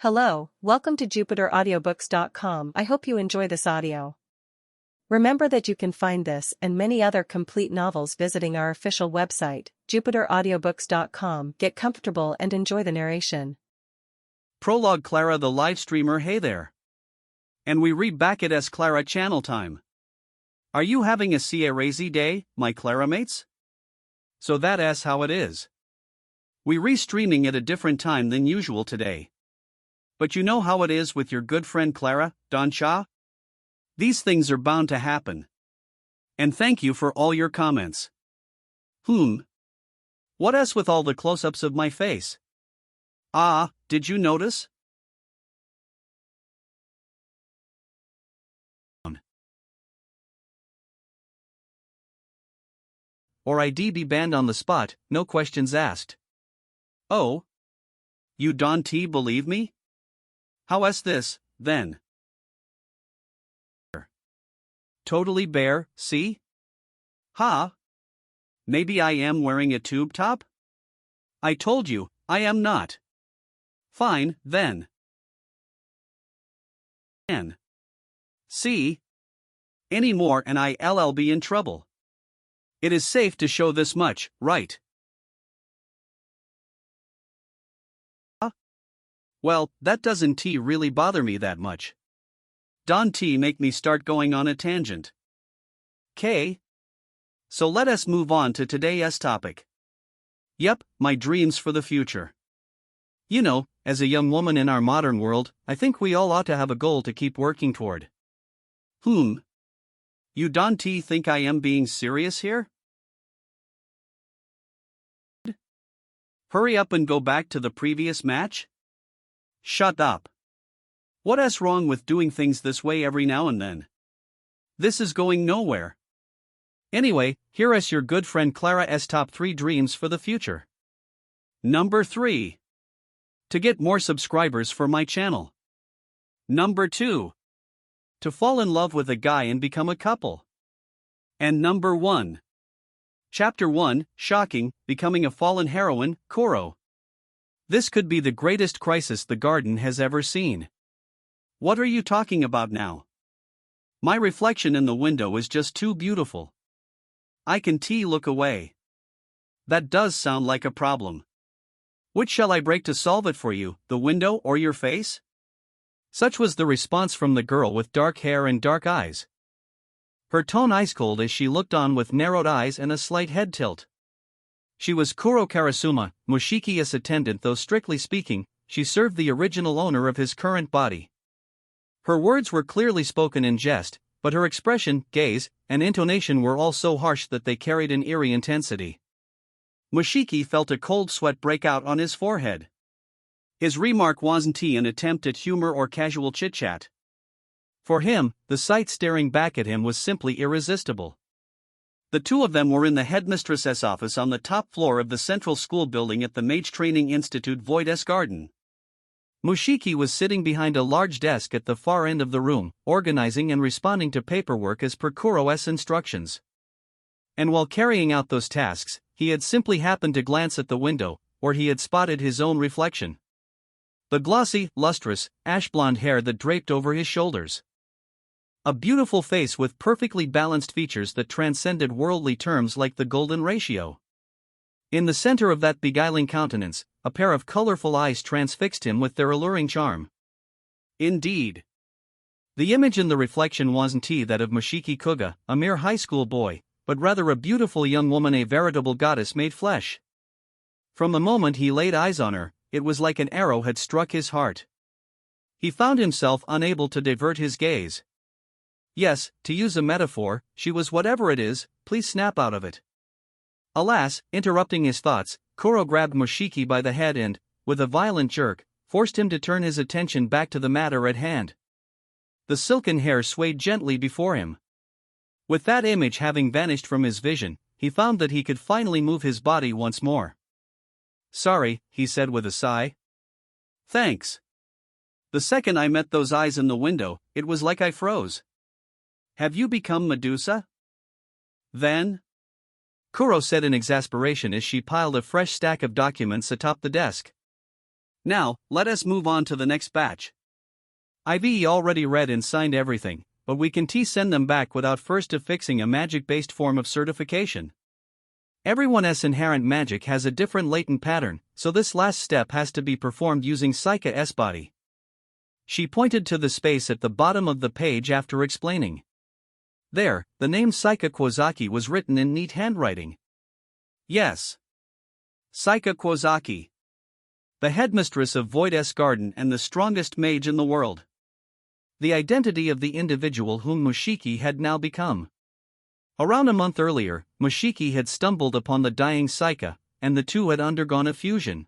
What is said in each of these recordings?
Hello, welcome to JupiterAudiobooks.com. I hope you enjoy this audio. Remember that you can find this and many other complete novels visiting our official website, JupiterAudiobooks.com. Get comfortable and enjoy the narration. Prologue. Clara the live streamer. Hey there. And we read back at S Clara channel time. Are you having a crazy day, my Clara mates? So that's how it is. We re-streaming at a different time than usual today. But you know how it is with your good friend Clara, Don Cha? These things are bound to happen. And thank you for all your comments. What else with all the close-ups of my face? Did you notice? Or I'd be banned on the spot, no questions asked. Oh? You don't believe me? How's this, then? Totally bare, see? Maybe I am wearing a tube top? I told you, I am not. Fine, then. See? Any more and I'll be in trouble. It is safe to show this much, right? Well, that doesn't really bother me that much. Don't make me start going on a tangent. K. So let us move on to today's topic. Yep, my dreams for the future. You know, as a young woman in our modern world, I think we all ought to have a goal to keep working toward. You don't think I am being serious here? Hurry up and go back to the previous match? Shut up. What's wrong with doing things this way every now and then? This is going nowhere. Anyway, here is your good friend Clara's top 3 dreams for the future. Number 3. To get more subscribers for my channel. Number 2. To fall in love with a guy and become a couple. And number 1. Chapter 1, Shocking, Becoming a Fallen Heroine, Kuro. This could be the greatest crisis the garden has ever seen. What are you talking about now? My reflection in the window is just too beautiful. I can look away. That does sound like a problem. Which shall I break to solve it for you, the window or your face? Such was the response from the girl with dark hair and dark eyes. Her tone ice cold as she looked on with narrowed eyes and a slight head tilt. She was Kuro Karasuma, Mushiki's attendant, though strictly speaking, she served the original owner of his current body. Her words were clearly spoken in jest, but her expression, gaze, and intonation were all so harsh that they carried an eerie intensity. Mushiki felt a cold sweat break out on his forehead. His remark wasn't an attempt at humor or casual chit-chat. For him, the sight staring back at him was simply irresistible. The two of them were in the headmistress's office on the top floor of the central school building at the Mage Training Institute Void's Garden. Mushiki was sitting behind a large desk at the far end of the room, organizing and responding to paperwork as per Kuro's instructions. And while carrying out those tasks, he had simply happened to glance at the window, where he had spotted his own reflection. The glossy, lustrous, ash-blonde hair that draped over his shoulders. A beautiful face with perfectly balanced features that transcended worldly terms like the golden ratio. In the center of that beguiling countenance, a pair of colorful eyes transfixed him with their alluring charm. Indeed. The image in the reflection wasn't that of Mushiki Kuga, a mere high school boy, but rather a beautiful young woman, a veritable goddess made flesh. From the moment he laid eyes on her, it was like an arrow had struck his heart. He found himself unable to divert his gaze. Yes, to use a metaphor, she was whatever it is, please snap out of it. Alas, interrupting his thoughts, Kuro grabbed Mushiki by the head and, with a violent jerk, forced him to turn his attention back to the matter at hand. The silken hair swayed gently before him. With that image having vanished from his vision, he found that he could finally move his body once more. Sorry, he said with a sigh. Thanks. The second I met those eyes in the window, it was like I froze. Have you become Medusa? Then? Kuro said in exasperation as she piled a fresh stack of documents atop the desk. Now, let us move on to the next batch. Ivy already read and signed everything, but we can send them back without first affixing a magic-based form of certification. Everyone's inherent magic has a different latent pattern, so this last step has to be performed using Saika's body. She pointed to the space at the bottom of the page after explaining. There, the name Saika Kuozaki was written in neat handwriting. Yes. Saika Kuozaki. The headmistress of Void's Garden and the strongest mage in the world. The identity of the individual whom Mushiki had now become. Around a month earlier, Mushiki had stumbled upon the dying Saika, and the two had undergone a fusion.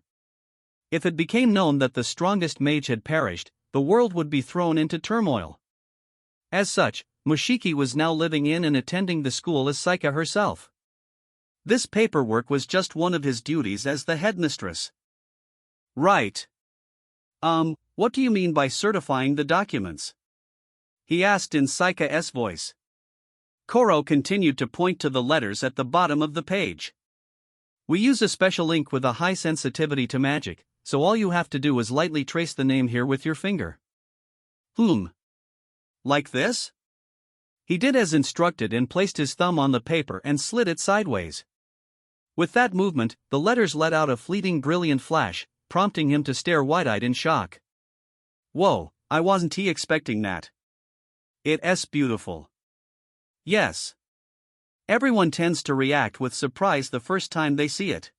If it became known that the strongest mage had perished, the world would be thrown into turmoil. As such, Mushiki was now living in and attending the school as Saika herself. This paperwork was just one of his duties as the headmistress. Right. What do you mean by certifying the documents? He asked in Saika's voice. Koro continued to point to the letters at the bottom of the page. We use a special ink with a high sensitivity to magic, so all you have to do is lightly trace the name here with your finger. Like this? He did as instructed and placed his thumb on the paper and slid it sideways. With that movement, the letters let out a fleeting brilliant flash, prompting him to stare wide-eyed in shock. Whoa, I wasn't expecting that. It's beautiful. Yes. Everyone tends to react with surprise the first time they see it.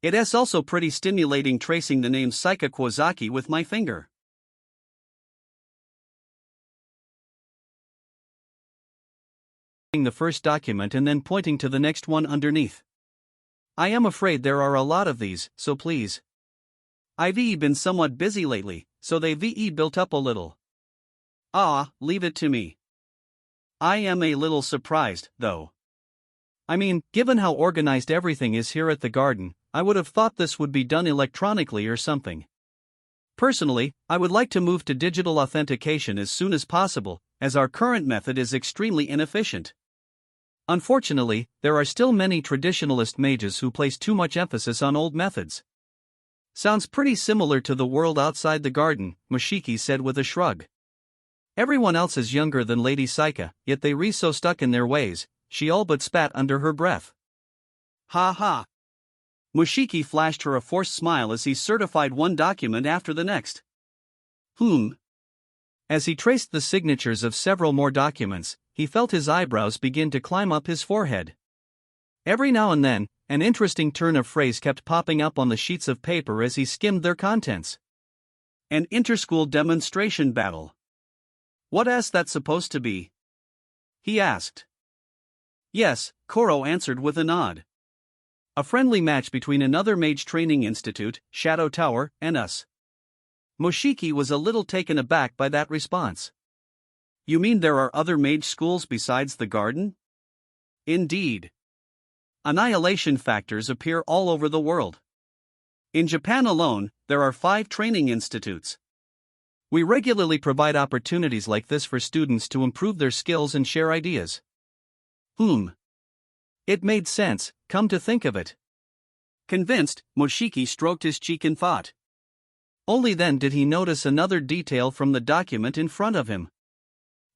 It's also pretty stimulating tracing the name Saika Kuozaki with my finger. The first document and then pointing to the next one underneath. I am afraid there are a lot of these, so please. I've been somewhat busy lately, so they've built up a little. Leave it to me. I am a little surprised, though. I mean, given how organized everything is here at the garden, I would have thought this would be done electronically or something. Personally, I would like to move to digital authentication as soon as possible, as our current method is extremely inefficient. Unfortunately, there are still many traditionalist mages who place too much emphasis on old methods. Sounds pretty similar to the world outside the garden, Mushiki said with a shrug. Everyone else is younger than Lady Saika, yet they so stuck in their ways, she all but spat under her breath. Ha ha. Mushiki flashed her a forced smile as he certified one document after the next. As he traced the signatures of several more documents, he felt his eyebrows begin to climb up his forehead. Every now and then, an interesting turn of phrase kept popping up on the sheets of paper as he skimmed their contents. An interschool demonstration battle. What's that supposed to be? He asked. Yes, Koro answered with a nod. A friendly match between another mage training institute, Shadow Tower, and us. Mushiki was a little taken aback by that response. You mean there are other mage schools besides the garden? Indeed. Annihilation factors appear all over the world. In Japan alone, there are 5 training institutes. We regularly provide opportunities like this for students to improve their skills and share ideas. It made sense, come to think of it. Convinced, Mushiki stroked his cheek in thought. Only then did he notice another detail from the document in front of him.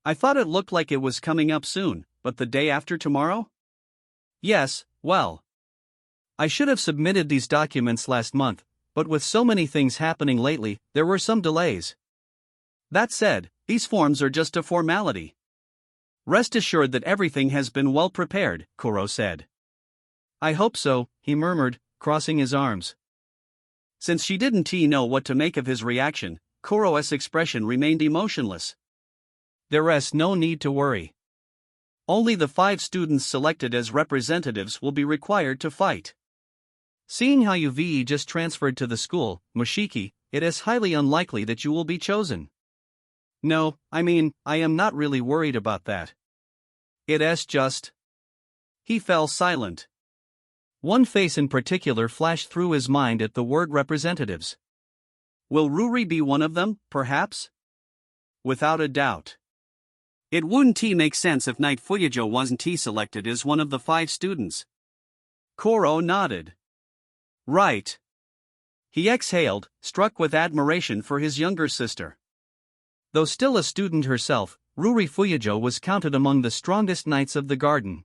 I thought it looked like it was coming up soon, but the day after tomorrow? Yes, well. I should have submitted these documents last month, but with so many things happening lately, there were some delays. That said, these forms are just a formality. Rest assured that everything has been well prepared, Koro said. I hope so, he murmured, crossing his arms. Since she didn't know what to make of his reaction, Koro's expression remained emotionless. There's no need to worry. Only the 5 students selected as representatives will be required to fight. Seeing how you've just transferred to the school, Mushiki, it is highly unlikely that you will be chosen. No, I mean, I am not really worried about that. It's just. He fell silent. One face in particular flashed through his mind at the word representatives. Will Ruri be one of them, perhaps? Without a doubt. It wouldn't make sense if Knight Fuyajo wasn't selected as one of the 5 students. Koro nodded. Right. he exhaled, struck with admiration for his younger sister. Though still a student herself, Ruri Fuyajo was counted among the strongest knights of the garden.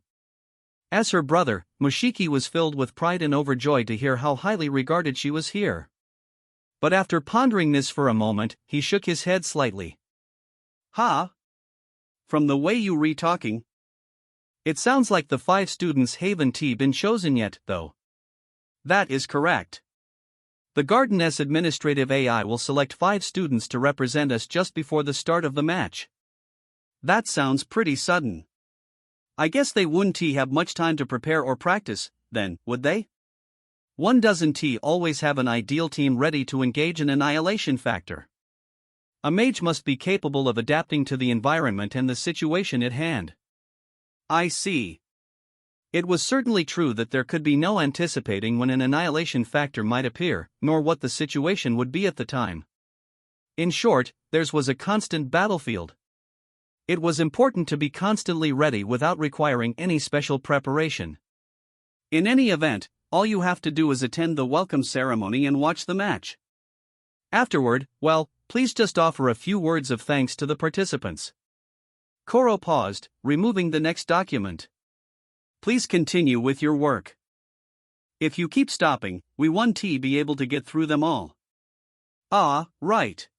As her brother, Mushiki was filled with pride and overjoyed to hear how highly regarded she was here. But after pondering this for a moment, he shook his head slightly. Ha! From the way you re-talking, it sounds like the 5 students haven't been chosen yet, though. That is correct. The Garden's administrative AI will select 5 students to represent us just before the start of the match. That sounds pretty sudden. I guess they wouldn't have much time to prepare or practice, then, would they? One doesn't always have an ideal team ready to engage in Annihilation Factor. A mage must be capable of adapting to the environment and the situation at hand. I see. It was certainly true that there could be no anticipating when an Annihilation Factor might appear, nor what the situation would be at the time. In short, theirs was a constant battlefield. It was important to be constantly ready without requiring any special preparation. In any event, all you have to do is attend the welcome ceremony and watch the match. Afterward, well, please just offer a few words of thanks to the participants. Koro paused, removing the next document. Please continue with your work. If you keep stopping, we won't be able to get through them all. Ah, right.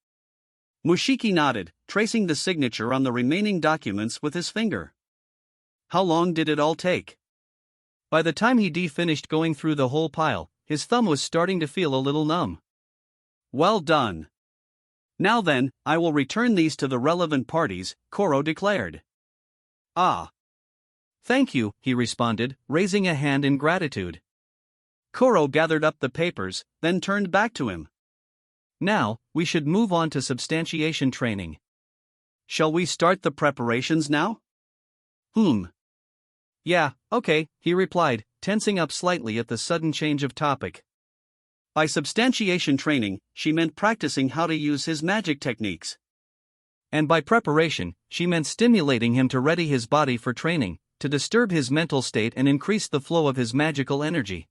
Mushiki nodded, tracing the signature on the remaining documents with his finger. How long did it all take? By the time he finished going through the whole pile, his thumb was starting to feel a little numb. Well done. Now then, I will return these to the relevant parties, Koro declared. Ah. Thank you, he responded, raising a hand in gratitude. Koro gathered up the papers, then turned back to him. Now, we should move on to substantiation training. Shall we start the preparations now? Yeah, okay, he replied, tensing up slightly at the sudden change of topic. By substantiation training, she meant practicing how to use his magic techniques. And by preparation, she meant stimulating him to ready his body for training, to disturb his mental state and increase the flow of his magical energy.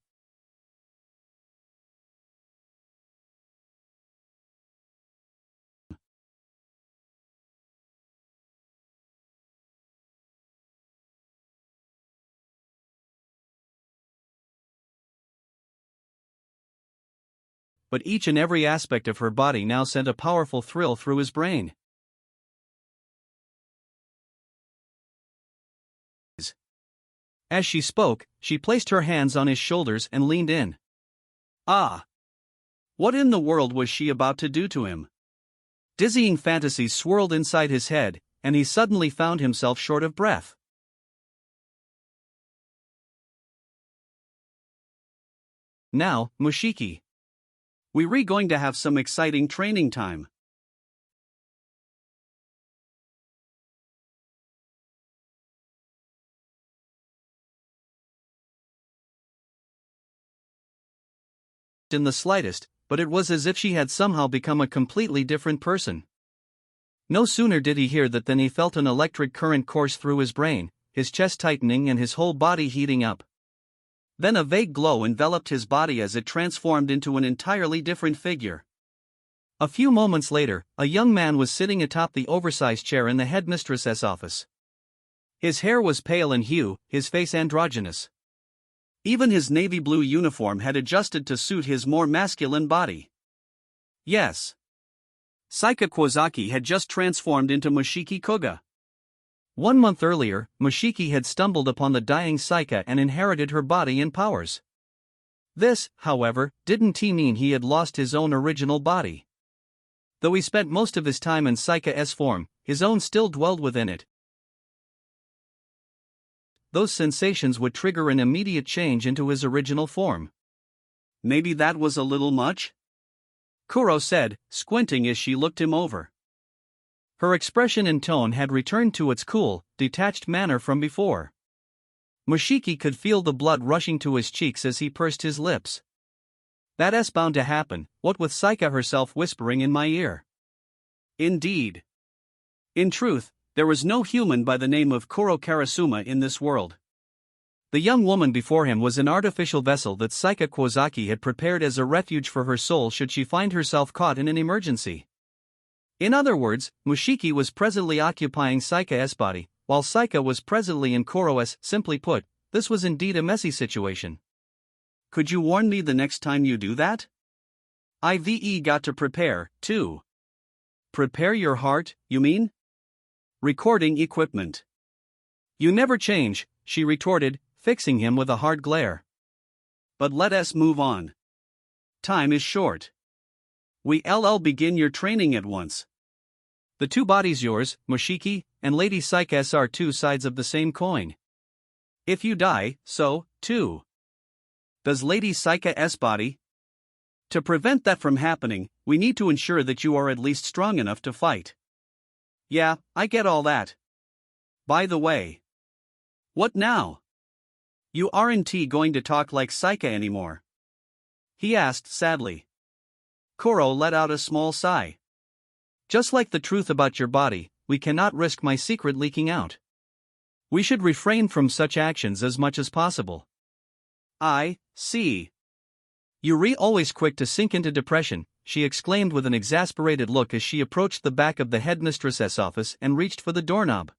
But each and every aspect of her body now sent a powerful thrill through his brain. As she spoke, she placed her hands on his shoulders and leaned in. Ah! What in the world was she about to do to him? Dizzying fantasies swirled inside his head, and he suddenly found himself short of breath. Now, Mushiki. We're going to have some exciting training time. In the slightest, but it was as if she had somehow become a completely different person. No sooner did he hear that than he felt an electric current course through his brain, his chest tightening and his whole body heating up. Then a vague glow enveloped his body as it transformed into an entirely different figure. A few moments later, a young man was sitting atop the oversized chair in the headmistress's office. His hair was pale in hue, his face androgynous. Even his navy blue uniform had adjusted to suit his more masculine body. Yes. Saika Kuozaki had just transformed into Mushiki Kuga. 1 month earlier, Mushiki had stumbled upon the dying Saika and inherited her body and powers. This, however, didn't mean he had lost his own original body. Though he spent most of his time in Saika's form, his own still dwelled within it. Those sensations would trigger an immediate change into his original form. Maybe that was a little much? Kuro said, squinting as she looked him over. Her expression and tone had returned to its cool, detached manner from before. Mushiki could feel the blood rushing to his cheeks as he pursed his lips. That's bound to happen, what with Saika herself whispering in my ear. Indeed. In truth, there was no human by the name of Kuro Karasuma in this world. The young woman before him was an artificial vessel that Saika Kuozaki had prepared as a refuge for her soul should she find herself caught in an emergency. In other words, Mushiki was presently occupying Saika's body, while Saika was presently in Kuro's. Simply put, this was indeed a messy situation. Could you warn me the next time you do that? I've got to prepare, too. Prepare your heart, you mean? Recording equipment. You never change, she retorted, fixing him with a hard glare. But let us move on. Time is short. We'll begin your training at once. The two bodies, yours, Mushiki, and Lady Saika's, are two sides of the same coin. If you die, so, too, does Lady Saika's body. To prevent that from happening, we need to ensure that you are at least strong enough to fight. Yeah, I get all that. By the way. What now? You aren't going to talk like Saika anymore? He asked sadly. Kuro let out a small sigh. Just like the truth about your body, we cannot risk my secret leaking out. We should refrain from such actions as much as possible. I see. You're always quick to sink into depression, she exclaimed with an exasperated look as she approached the back of the headmistress's office and reached for the doorknob.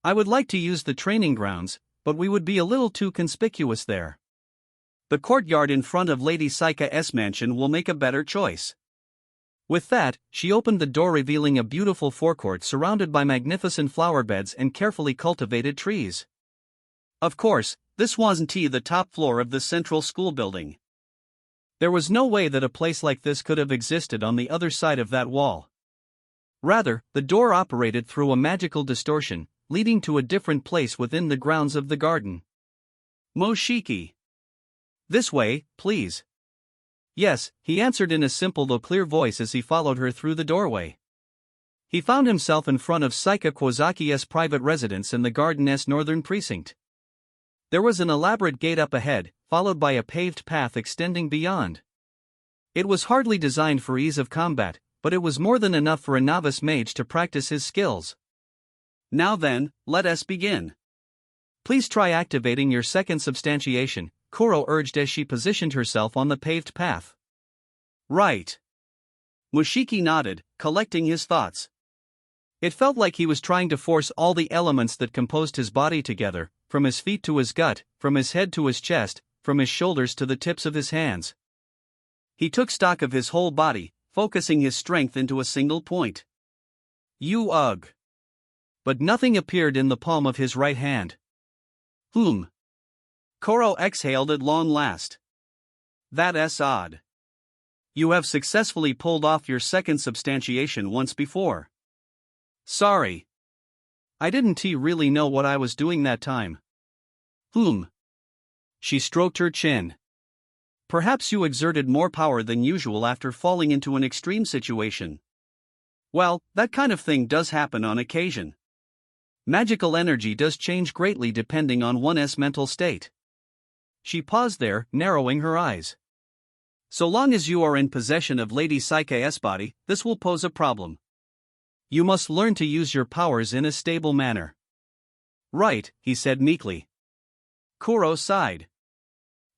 I would like to use the training grounds, but we would be a little too conspicuous there. The courtyard in front of Lady Saika's mansion will make a better choice. With that, she opened the door, revealing a beautiful forecourt surrounded by magnificent flower beds and carefully cultivated trees. Of course, this wasn't the top floor of the central school building. There was no way that a place like this could have existed on the other side of that wall. Rather, the door operated through a magical distortion, leading to a different place within the grounds of the garden. Mushiki. This way, please. Yes, he answered in a simple though clear voice as he followed her through the doorway. He found himself in front of Saika Kuozaki's private residence in the garden's northern precinct. There was an elaborate gate up ahead, followed by a paved path extending beyond. It was hardly designed for ease of combat, but it was more than enough for a novice mage to practice his skills. Now then, let us begin. Please try activating your second substantiation, Kuro urged as she positioned herself on the paved path. Right. Mushiki nodded, collecting his thoughts. It felt like he was trying to force all the elements that composed his body together, from his feet to his gut, from his head to his chest, from his shoulders to the tips of his hands. He took stock of his whole body, focusing his strength into a single point. Ugh. But nothing appeared in the palm of his right hand. Kuro exhaled at long last. That's odd. You have successfully pulled off your second substantiation once before. Sorry. I didn't really know what I was doing that time. She stroked her chin. Perhaps you exerted more power than usual after falling into an extreme situation. Well, that kind of thing does happen on occasion. Magical energy does change greatly depending on one's mental state. She paused there, narrowing her eyes. So long as you are in possession of Lady Saika's body, this will pose a problem. You must learn to use your powers in a stable manner. Right, he said meekly. Kuro sighed.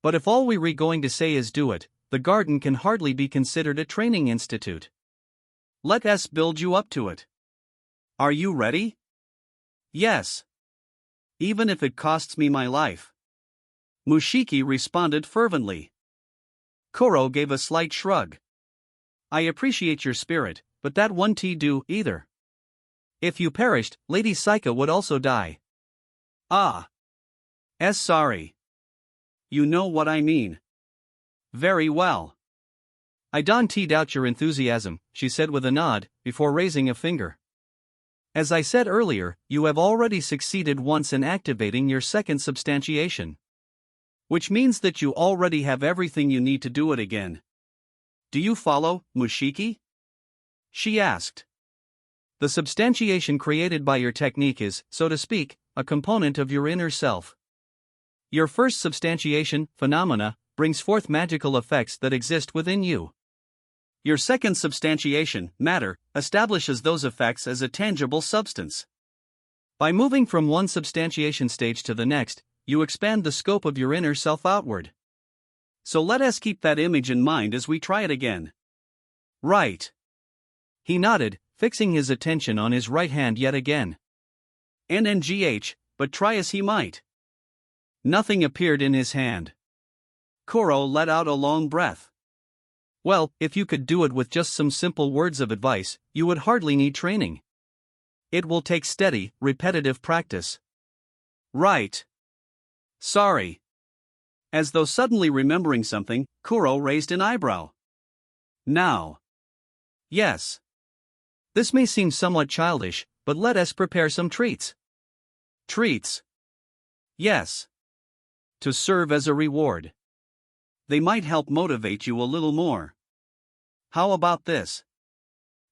But if all we're going to say is do it, the garden can hardly be considered a training institute. Let us build you up to it. Are you ready? Yes. Even if it costs me my life. Mushiki responded fervently. Kuro gave a slight shrug. I appreciate your spirit, but that won't do either. If you perished, Lady Saika would also die. Sorry. You know what I mean. Very well. I don't doubt your enthusiasm, she said with a nod, before raising a finger. As I said earlier, you have already succeeded once in activating your second substantiation. Which means that you already have everything you need to do it again. Do you follow, Mushiki? She asked. The substantiation created by your technique is, so to speak, a component of your inner self. Your first substantiation, phenomena, brings forth magical effects that exist within you. Your second substantiation, matter, establishes those effects as a tangible substance. By moving from one substantiation stage to the next, you expand the scope of your inner self outward. So let us keep that image in mind as we try it again. Right. He nodded, fixing his attention on his right hand yet again. NNGH, but try as he might. Nothing appeared in his hand. Kuro let out a long breath. Well, if you could do it with just some simple words of advice, you would hardly need training. It will take steady, repetitive practice. Right. Sorry. As though suddenly remembering something, Kuro raised an eyebrow. Now. Yes. This may seem somewhat childish, but let us prepare some treats. Treats. Yes. To serve as a reward. They might help motivate you a little more. How about this?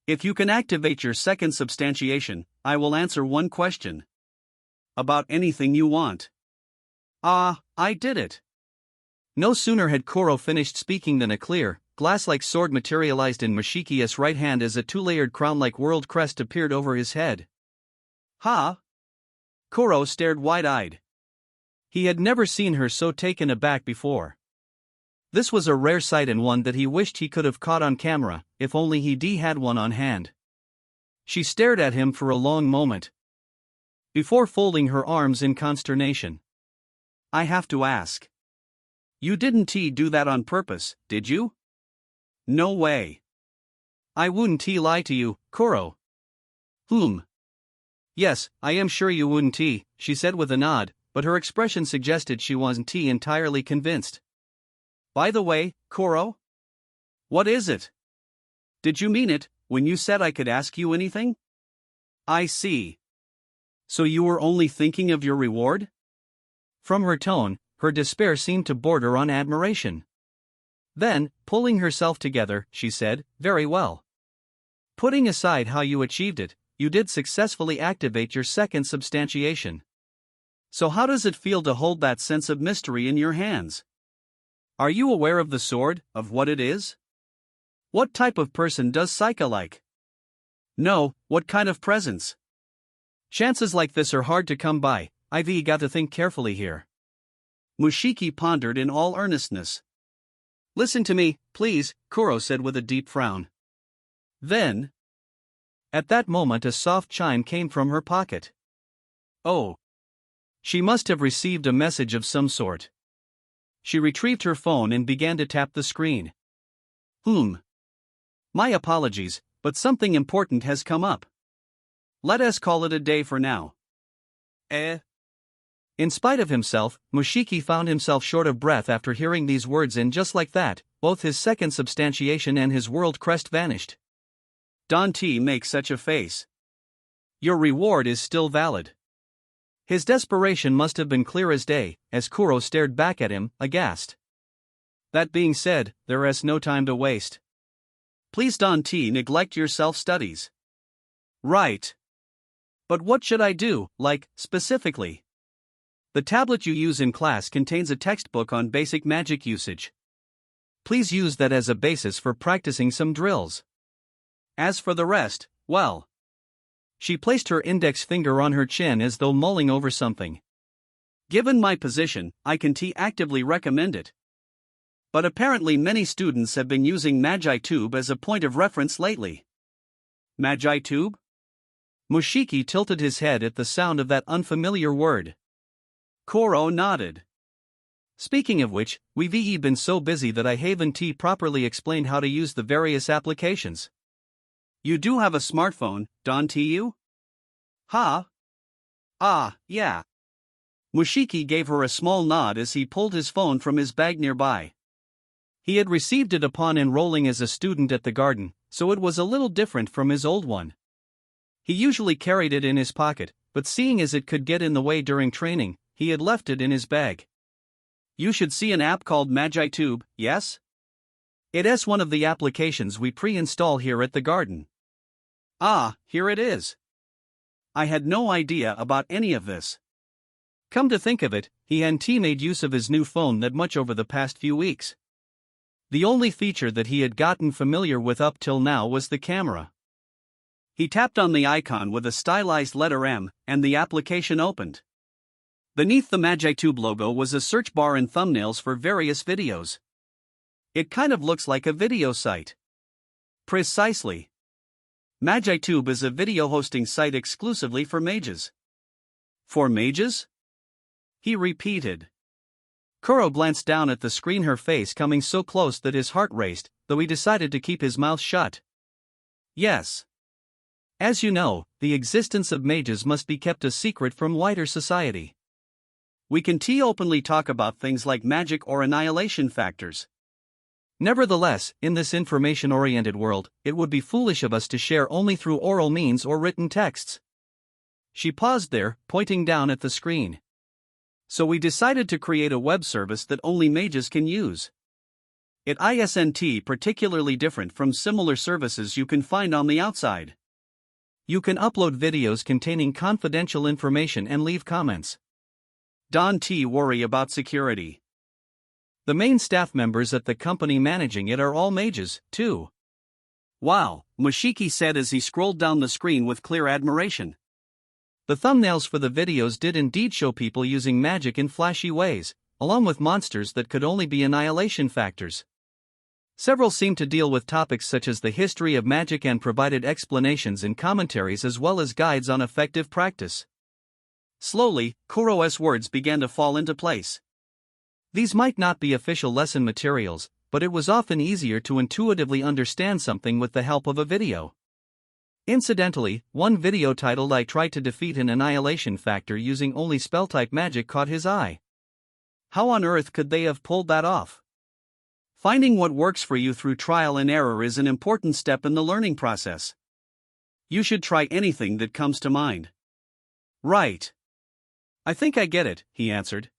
If you can activate your second substantiation, I will answer one question. About anything you want. Ah, I did it. No sooner had Kuro finished speaking than a clear, glass-like sword materialized in Mushiki's right hand as a two-layered crown-like world crest appeared over his head. Ha! Kuro stared wide-eyed. He had never seen her so taken aback before. This was a rare sight and one that he wished he could have caught on camera, if only he had one on hand. She stared at him for a long moment, before folding her arms in consternation. I have to ask. You didn't do that on purpose, did you? No way. I wouldn't lie to you, Kuro. Yes, I am sure you wouldn't, she said with a nod, but her expression suggested she wasn't entirely convinced. By the way, Kuro? What is it? Did you mean it, when you said I could ask you anything? I see. So you were only thinking of your reward? From her tone, her despair seemed to border on admiration. Then, pulling herself together, she said, very well. Putting aside how you achieved it, you did successfully activate your second substantiation. So how does it feel to hold that sense of mystery in your hands? Are you aware of the sword, of what it is? What type of person does Saika like? No, what kind of presents? Chances like this are hard to come by, I've got to think carefully here. Mushiki pondered in all earnestness. Listen to me, please, Kuro said with a deep frown. Then, at that moment a soft chime came from her pocket. Oh. She must have received a message of some sort. She retrieved her phone and began to tap the screen. My apologies, but something important has come up. Let us call it a day for now. In spite of himself, Mushiki found himself short of breath after hearing these words, and just like that, both his second substantiation and his world crest vanished. Don't make such a face. Your reward is still valid. His desperation must have been clear as day, as Kuro stared back at him, aghast. That being said, there is no time to waste. Please don't neglect your self-studies. Right. But what should I do, specifically? The tablet you use in class contains a textbook on basic magic usage. Please use that as a basis for practicing some drills. As for the rest, well. She placed her index finger on her chin as though mulling over something. Given my position, I can actively recommend it. But apparently many students have been using MagiTube as a point of reference lately. MagiTube? Mushiki tilted his head at the sound of that unfamiliar word. Kuro nodded. Speaking of which, we've been so busy that I haven't properly explained how to use the various applications. You do have a smartphone, don't you? Ha? Ah, yeah. Mushiki gave her a small nod as he pulled his phone from his bag nearby. He had received it upon enrolling as a student at the garden, so it was a little different from his old one. He usually carried it in his pocket, but seeing as it could get in the way during training, he had left it in his bag. You should see an app called MagiTube, yes? It is one of the applications we pre-install here at the garden. Ah, here it is. I had no idea about any of this. Come to think of it, he hadn't made use of his new phone that much over the past few weeks. The only feature that he had gotten familiar with up till now was the camera. He tapped on the icon with a stylized letter M, and the application opened. Beneath the MagiTube logo was a search bar and thumbnails for various videos. It kind of looks like a video site. Precisely. MagiTube is a video hosting site exclusively for mages. For mages? He repeated. Kuro glanced down at the screen, her face coming so close that his heart raced, though he decided to keep his mouth shut. Yes. As you know, the existence of mages must be kept a secret from wider society. We can openly talk about things like magic or annihilation factors. Nevertheless, in this information-oriented world, it would be foolish of us to share only through oral means or written texts. She paused there, pointing down at the screen. So we decided to create a web service that only mages can use. It isn't particularly different from similar services you can find on the outside. You can upload videos containing confidential information and leave comments. Don't worry about security. The main staff members at the company managing it are all mages, too. Wow, Mushiki said as he scrolled down the screen with clear admiration. The thumbnails for the videos did indeed show people using magic in flashy ways, along with monsters that could only be annihilation factors. Several seemed to deal with topics such as the history of magic and provided explanations and commentaries as well as guides on effective practice. Slowly, Kuro's words began to fall into place. These might not be official lesson materials, but it was often easier to intuitively understand something with the help of a video. Incidentally, one video titled "I Tried to Defeat an Annihilation Factor Using Only Spell-Type Magic" caught his eye. How on earth could they have pulled that off? Finding what works for you through trial and error is an important step in the learning process. You should try anything that comes to mind. Right. I think I get it, he answered.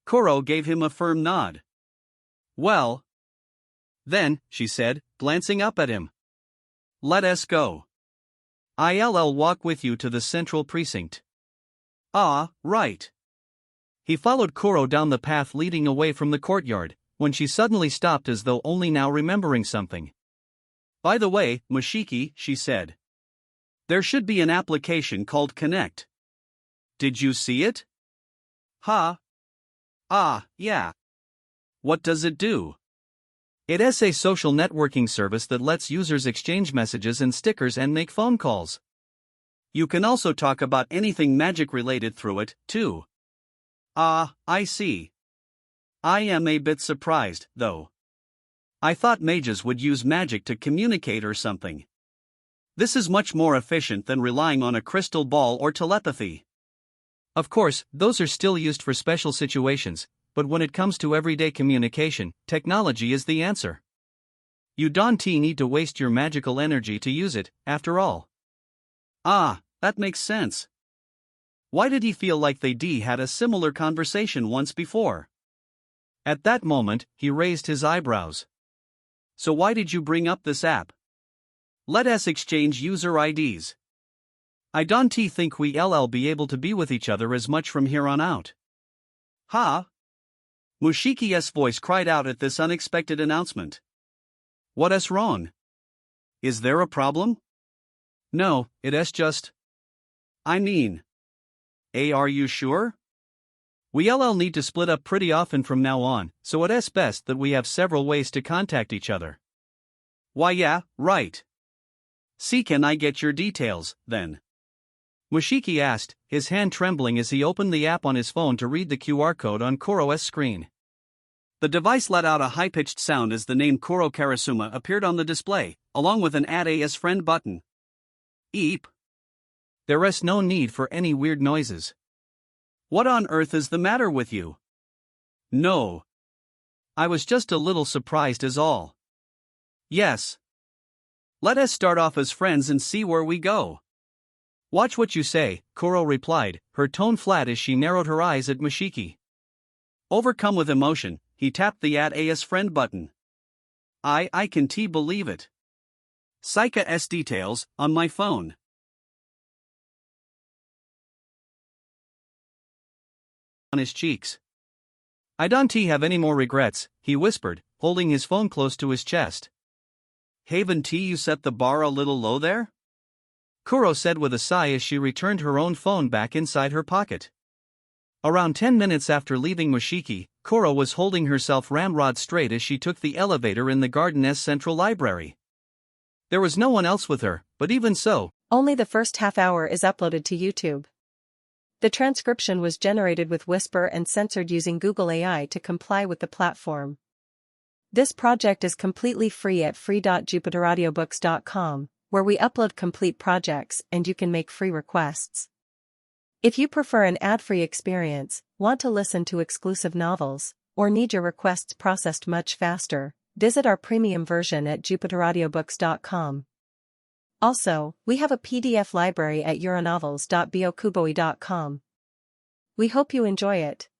Kuro gave him a firm nod. Well. Then, she said, glancing up at him. Let us go. I'll walk with you to the central precinct. Ah, right. He followed Kuro down the path leading away from the courtyard, when she suddenly stopped as though only now remembering something. By the way, Mushiki, she said. There should be an application called Connect. Did you see it? Huh? Ah, yeah. What does it do? It's a social networking service that lets users exchange messages and stickers and make phone calls. You can also talk about anything magic related through it, too. Ah, I see. I am a bit surprised, though. I thought mages would use magic to communicate or something. This is much more efficient than relying on a crystal ball or telepathy. Of course, those are still used for special situations, but when it comes to everyday communication, technology is the answer. You don't need to waste your magical energy to use it, after all. Ah, that makes sense. Why did he feel like they had a similar conversation once before? At that moment, he raised his eyebrows. So why did you bring up this app? Let us exchange user IDs. I don't think we'll be able to be with each other as much from here on out. Ha! Mushiki's voice cried out at this unexpected announcement. What's wrong? Is there a problem? No, it's just. I mean. Are you sure? We'll need to split up pretty often from now on, so it's best that we have several ways to contact each other. Why yeah, right. See, can I get your details, then? Mushiki asked, his hand trembling as he opened the app on his phone to read the QR code on Kuro's screen. The device let out a high-pitched sound as the name Kuro Karasuma appeared on the display, along with an Add as Friend button. Eep. There is no need for any weird noises. What on earth is the matter with you? No. I was just a little surprised is all. Yes. Let us start off as friends and see where we go. Watch what you say, Kuro replied, her tone flat as she narrowed her eyes at Mushiki. Overcome with emotion, he tapped the Add as Friend button. I can't believe it. Saika's details, on my phone. On his cheeks. I don't have any more regrets, he whispered, holding his phone close to his chest. Haven't you set the bar a little low there? Kuro said with a sigh as she returned her own phone back inside her pocket. Around 10 minutes after leaving Mushiki, Koro was holding herself ramrod straight as she took the elevator in the garden's central library. There was no one else with her, but even so, only the first half hour is uploaded to YouTube. The transcription was generated with Whisper and censored using Google AI to comply with the platform. This project is completely free at free.jupiteraudiobooks.com, where we upload complete projects and you can make free requests. If you prefer an ad-free experience, want to listen to exclusive novels, or need your requests processed much faster, visit our premium version at jupiteraudiobooks.com. Also, we have a PDF library at euronovels.bokuboi.com. We hope you enjoy it.